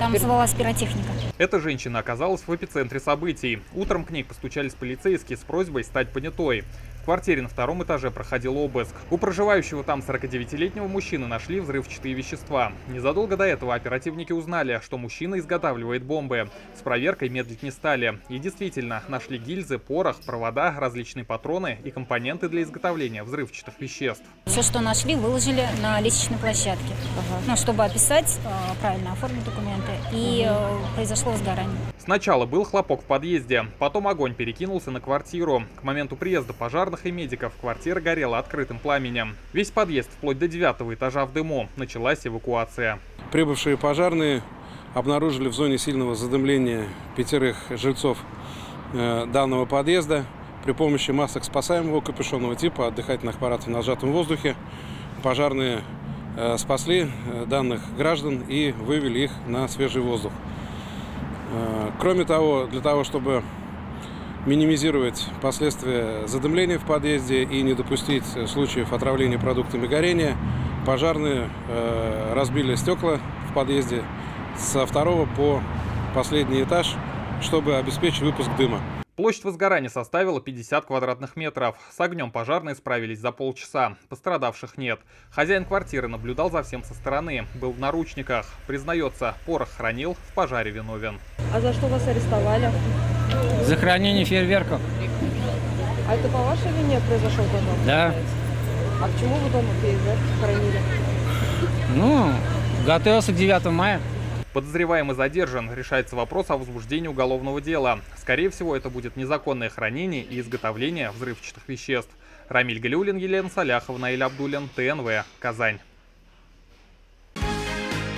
Там вызывалась пиротехника. Эта женщина оказалась в эпицентре событий. Утром к ней постучались полицейские с просьбой стать понятой. В квартире на втором этаже проходил обыск. У проживающего там 49-летнего мужчины нашли взрывчатые вещества. Незадолго до этого оперативники узнали, что мужчина изготавливает бомбы. С проверкой медлить не стали. И действительно, нашли гильзы, порох, провода, различные патроны и компоненты для изготовления взрывчатых веществ. Все, что нашли, выложили на лестничной площадке, чтобы описать, правильно оформить документы. И произошло возгорание. Сначала был хлопок в подъезде, потом огонь перекинулся на квартиру. К моменту приезда пожарных и медиков квартира горела открытым пламенем. Весь подъезд вплоть до 9-го этажа в дыму. Началась эвакуация. Прибывшие пожарные обнаружили в зоне сильного задымления 5 жильцов данного подъезда. При помощи масок спасаемого капюшонного типа от дыхательных аппаратов на сжатом воздухе пожарные спасли данных граждан и вывели их на свежий воздух. Кроме того, для того, чтобы минимизировать последствия задымления в подъезде и не допустить случаев отравления продуктами горения, пожарные разбили стекла в подъезде со 2-го по последний этаж, чтобы обеспечить выпуск дыма. Площадь возгорания составила 50 квадратных метров. С огнем пожарные справились за полчаса. Пострадавших нет. Хозяин квартиры наблюдал за всем со стороны. Был в наручниках. Признается, порох хранил, в пожаре виновен. А за что вас арестовали? За хранение фейерверков. А это по вашей вине произошел пожар? Да. А к чему вы дома фейерверки хранили? Ну, готовился к 9 мая. Подозреваемый задержан. Решается вопрос о возбуждении уголовного дела. Скорее всего, это будет незаконное хранение и изготовление взрывчатых веществ. Рамиль Галиуллин, Елена Саляхова, Наиль Абдуллин, ТНВ, Казань.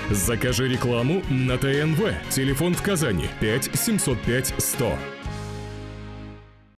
Закажи рекламу на ТНВ. Телефон в Казани 5 705 100.